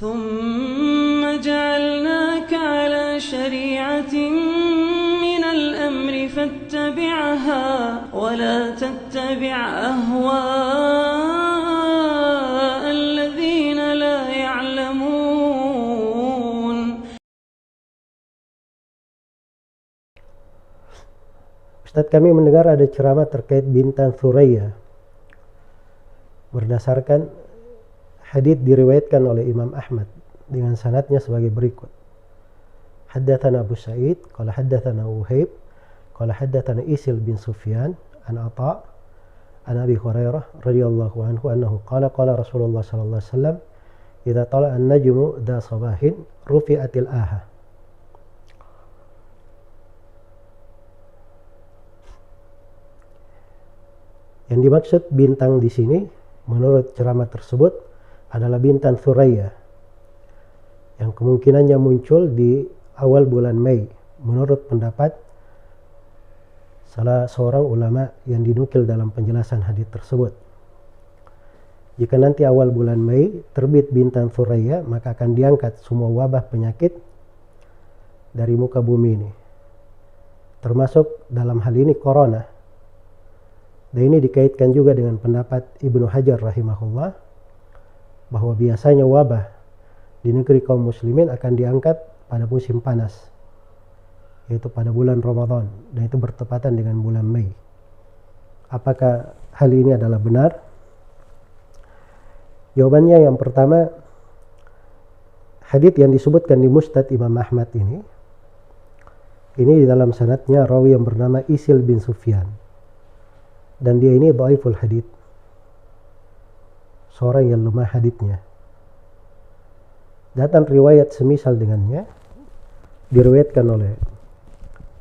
ثم جعلناك على شريعة من الأمر فاتبعها ولا تتبع أهواء الذين لا يعلمون. Ustaz, kami mendengar ada ceramah terkait bintang Thuraya. Berdasarkan hadits diriwayatkan oleh Imam Ahmad dengan sanadnya sebagai berikut. Haddatsana Abu Sa'id qala haddatsana Uhaib qala haddatsana Isil bin Sufyan an Atha an Abi Hurairah radhiyallahu anhu annahu qala qala Rasulullah sallallahu alaihi wasallam idza tala'a an-najmu dha sabahin rufi'atil aha. Yang dimaksud bintang di sini menurut ceramah tersebut adalah bintang Thuraya yang kemungkinannya muncul di awal bulan Mei menurut pendapat salah seorang ulama yang dinukil dalam penjelasan hadis tersebut. Jika nanti awal bulan Mei terbit bintang Thuraya, maka akan diangkat semua wabah penyakit dari muka bumi ini, termasuk dalam hal ini corona. Dan ini dikaitkan juga dengan pendapat Ibnu Hajar rahimahullah bahwa biasanya wabah di negeri kaum muslimin akan diangkat pada musim panas, yaitu pada bulan Ramadan, dan itu bertepatan dengan bulan Mei. Apakah hal ini adalah benar? Jawabannya yang pertama, hadits yang disebutkan di Musnad Imam Ahmad ini di dalam sanadnya rawi yang bernama Isil bin Sufyan, dan dia ini dhaiful hadits, seorang yang lemah haditsnya. Datang riwayat semisal dengannya diriwayatkan oleh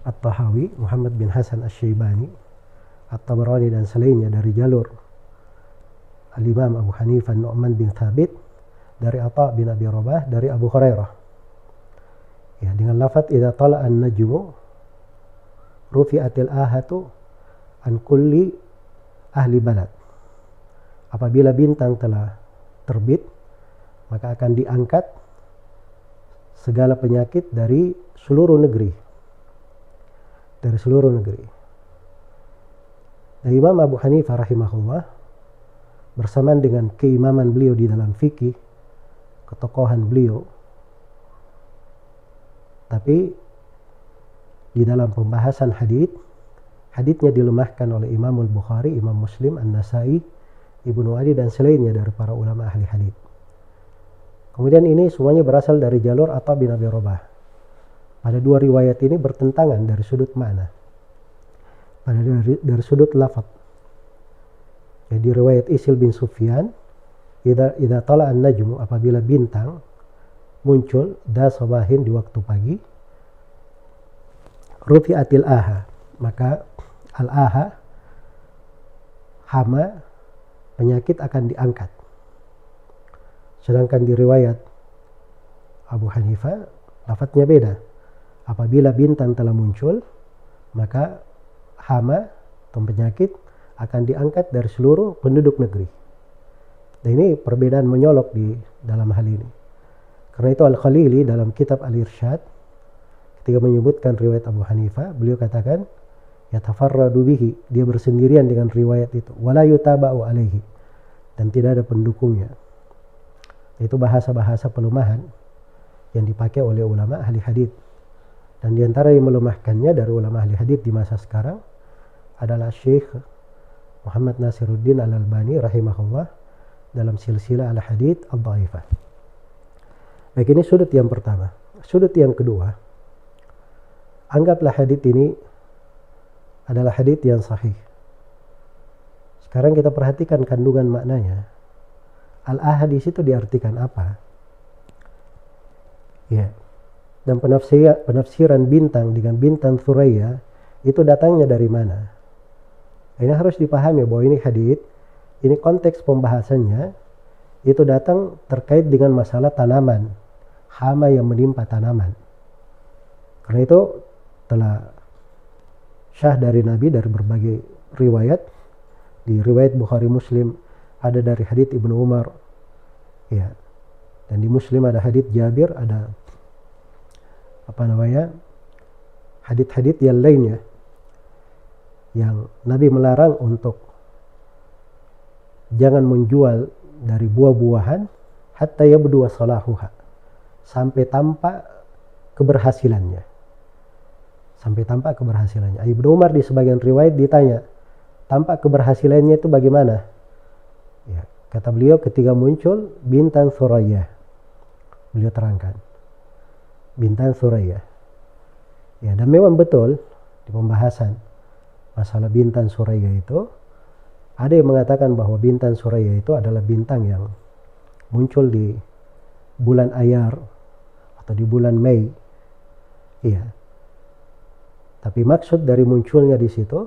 At-Tahawi, Muhammad bin Hasan Asy-Syaibani, At-Tabarani dan selainnya dari jalur Al-Imam Abu Hanifah Nu'man bin Thabit dari Atha bin Abi Rabah dari Abu Hurairah. Ya, dengan lafaz idza tala'a an-najmu rufi'atil ahatu an kulli ahli balad. Apabila bintang telah terbit, maka akan diangkat segala penyakit dari seluruh negeri. Dari seluruh negeri. Dan Imam Abu Hanifah rahimahullah bersamaan dengan keimaman beliau di dalam fikih, ketokohan beliau, tapi di dalam pembahasan haditsnya dilemahkan oleh Imam Al-Bukhari, Imam Muslim, An-Nasai, Ibnu Adi dan selainnya dari para ulama ahli hadits. Kemudian ini semuanya berasal dari jalur Atha bin Abi Rabah. Pada dua riwayat ini bertentangan dari sudut makna, dari sudut lafaz. Jadi riwayat Isil bin Sufyan, idza tala'a an-najmu, apabila bintang muncul da sabahin di waktu pagi, rufi'atil aha, maka al-aha hama penyakit akan diangkat. Sedangkan di riwayat Abu Hanifah lafadznya beda. Apabila bintang telah muncul, maka hama atau penyakit akan diangkat dari seluruh penduduk negeri. Dan ini perbedaan menyolok di dalam hal ini. Karena itu Al-Khalili dalam kitab Al-Irsyad ketika menyebutkan riwayat Abu Hanifah, beliau katakan yatafarradu bihi, dia bersendirian dengan riwayat itu, wala yutaba'u alaihi, dan tidak ada pendukungnya. Itu bahasa-bahasa pelemahan yang dipakai oleh ulama ahli hadits. Dan di antara yang melemahkannya dari ulama ahli hadits di masa sekarang adalah Syekh Muhammad Nasiruddin Al-Albani rahimahullah dalam silsilah al-hadits ad-dhaifah. Baik, ini sudut yang pertama. Sudut yang kedua, anggaplah hadits ini adalah hadits yang sahih. Sekarang kita perhatikan kandungan maknanya. Al-ahad di situ diartikan apa? Ya. Dan penafsiran bintang dengan bintang Thuraya itu datangnya dari mana? Ini harus dipahami bahwa ini hadits, ini konteks pembahasannya itu datang terkait dengan masalah tanaman, hama yang menimpa tanaman. Karena itu telah syah dari Nabi dari berbagai riwayat. Di riwayat Bukhari Muslim ada dari hadits Ibnu Umar, ya, Dan di Muslim ada hadits Jabir, ada hadits-hadits yang lainnya yang Nabi melarang untuk jangan menjual dari buah-buahan hatta yabdu salahuha, sampai tampak keberhasilannya. Ibnu Umar di sebagian riwayat ditanya, tampak keberhasilannya itu bagaimana? Ya, kata beliau, ketika muncul bintang Thuraya. Beliau terangkan bintang Thuraya. Ya, dan memang betul di pembahasan masalah bintang Thuraya itu, ada yang mengatakan bahwa bintang Thuraya itu adalah bintang yang muncul di bulan Ayar atau di bulan Mei. Iya. Tapi maksud dari munculnya di situ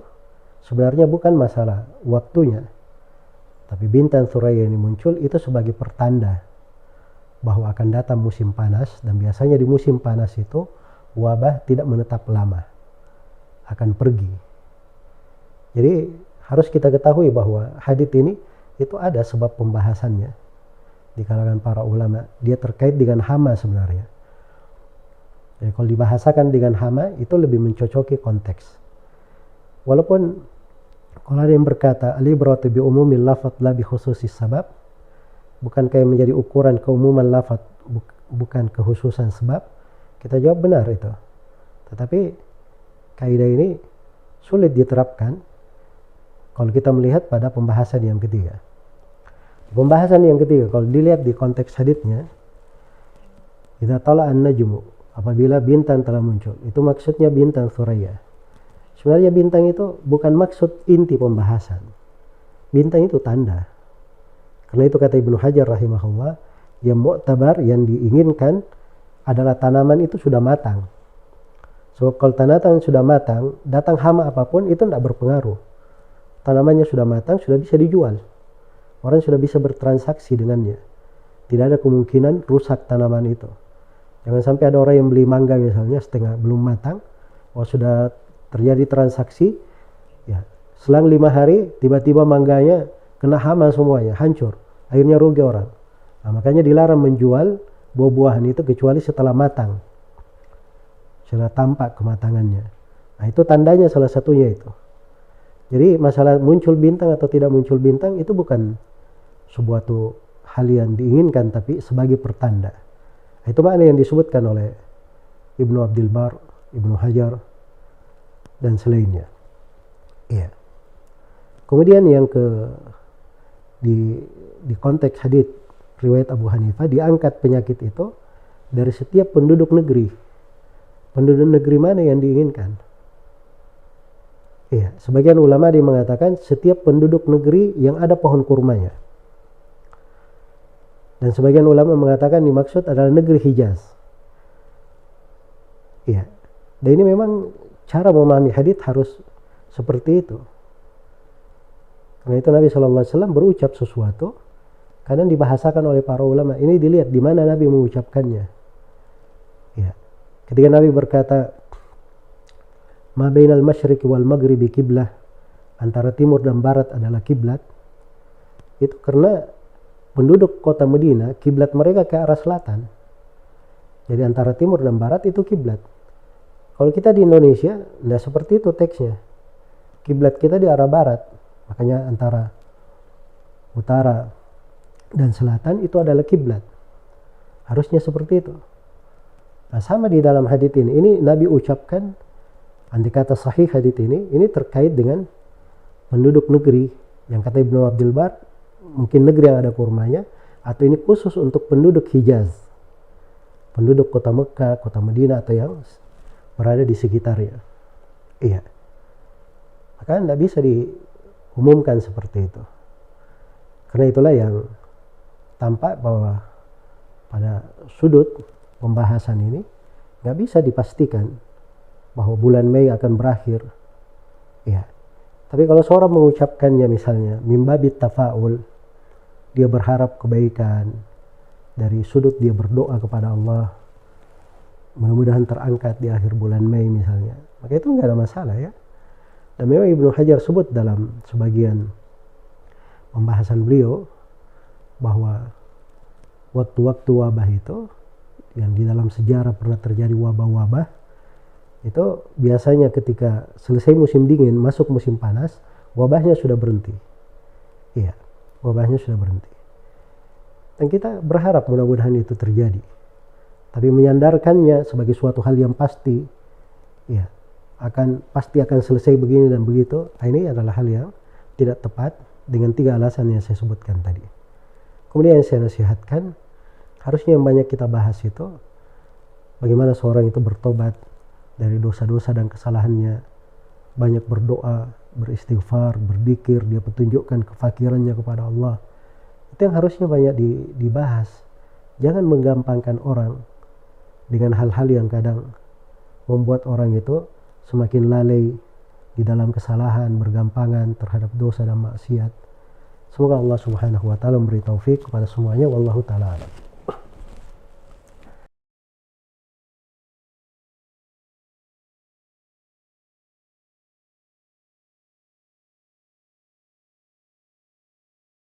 sebenarnya bukan masalah waktunya. Tapi bintang Thuraya ini muncul itu sebagai pertanda bahwa akan datang musim panas, dan biasanya di musim panas itu wabah tidak menetap lama, akan pergi. Jadi harus kita ketahui bahwa hadits ini itu ada sebab pembahasannya di kalangan para ulama. Dia terkait dengan hama sebenarnya. Jadi kalau dibahasakan dengan hama itu lebih mencocoki konteks. Walaupun kalau ada yang berkata al-ibratu bi umumil lafaz la bi khususis sabab, bukankah yang menjadi ukuran keumuman lafaz bukan kekhususan sebab? Kita jawab benar itu. Tetapi kaidah ini sulit diterapkan kalau kita melihat pada pembahasan yang ketiga. Pembahasan yang ketiga kalau dilihat di konteks haditsnya, idza tala'an najmu, apabila bintang telah muncul, itu maksudnya bintang Thuraya. Sebenarnya bintang itu bukan maksud inti pembahasan. Bintang itu tanda. Karena itu kata Ibnu Hajar rahimahullah, yang mu'tabar, yang diinginkan adalah tanaman itu sudah matang. So kalau tanaman sudah matang, datang hama apapun itu tidak berpengaruh. Tanamannya sudah matang, sudah bisa dijual. Orang sudah bisa bertransaksi dengannya. Tidak ada kemungkinan rusak tanaman itu. Jangan sampai ada orang yang beli mangga misalnya setengah belum matang, sudah terjadi transaksi, ya selang 5 hari tiba-tiba mangganya kena hama semuanya, hancur, akhirnya rugi orang. Nah, makanya dilarang menjual buah-buahan itu kecuali setelah matang, setelah tampak kematangannya. Nah itu tandanya salah satunya itu. Jadi masalah muncul bintang atau tidak muncul bintang itu bukan sebuah hal yang diinginkan, tapi sebagai pertanda. Itu makna yang disebutkan oleh Ibnu Abdul Bar, Ibnu Hajar, dan selainnya. Iya. Kemudian yang di konteks hadits riwayat Abu Hanifah, diangkat penyakit itu dari setiap penduduk negeri. Penduduk negeri mana yang diinginkan? Iya, sebagian ulama dia mengatakan setiap penduduk negeri yang ada pohon kurmanya. Dan sebagian ulama mengatakan dimaksud adalah negeri Hijaz. Iya. Dan ini memang cara memahami hadits harus seperti itu. Karena itu Nabi SAW berucap sesuatu, kadang dibahasakan oleh para ulama. Ini dilihat di mana Nabi mengucapkannya. Ya. Ketika Nabi berkata, "Ma bainal masyriqi wal maghribi kiblah," antara timur dan barat adalah kiblat. Itu karena penduduk kota Madinah, kiblat mereka ke arah selatan. Jadi antara timur dan barat itu kiblat. Kalau kita di Indonesia, tidak seperti itu teksnya. Kiblat kita di arah barat. Makanya antara utara dan selatan itu adalah kiblat. Harusnya seperti itu. Nah, sama di dalam hadits ini. Ini Nabi ucapkan, andai kata sahih hadits ini terkait dengan penduduk negeri. Yang kata Ibnu Abdul Bar, mungkin negeri yang ada kurmanya, atau ini khusus untuk penduduk Hijaz. Penduduk kota Mekah, kota Madinah, atau yang berada di sekitarnya. Iya. Maka tidak bisa diumumkan seperti itu. Karena itulah yang tampak bahwa pada sudut pembahasan ini nggak bisa dipastikan bahwa bulan Mei akan berakhir. Iya. Tapi kalau seorang mengucapkannya misalnya mimbabit tafa'ul, dia berharap kebaikan, dari sudut dia berdoa kepada Allah, mudah-mudahan terangkat di akhir bulan Mei misalnya, maka itu nggak ada masalah ya. Dan memang Ibnu Hajar sebut dalam sebagian pembahasan beliau bahwa waktu-waktu wabah itu, yang di dalam sejarah pernah terjadi wabah-wabah, itu biasanya ketika selesai musim dingin, masuk musim panas, wabahnya sudah berhenti. Iya, wabahnya sudah berhenti. Dan kita berharap mudah-mudahan itu terjadi. Tapi menyandarkannya sebagai suatu hal yang pasti, ya, pasti akan selesai begini dan begitu, ini adalah hal yang tidak tepat dengan 3 alasan yang saya sebutkan tadi. Kemudian yang saya nasihatkan, harusnya yang banyak kita bahas itu bagaimana seorang itu bertobat dari dosa-dosa dan kesalahannya, banyak berdoa, beristighfar, berzikir, dia petunjukkan kefakirannya kepada Allah. Itu yang harusnya banyak dibahas. Jangan menggampangkan orang dengan hal-hal yang kadang membuat orang itu semakin lalai di dalam kesalahan, bergampangan terhadap dosa dan maksiat. Semoga Allah Subhanahu wa taala memberi taufik kepada semuanya. Wallahu taala alam.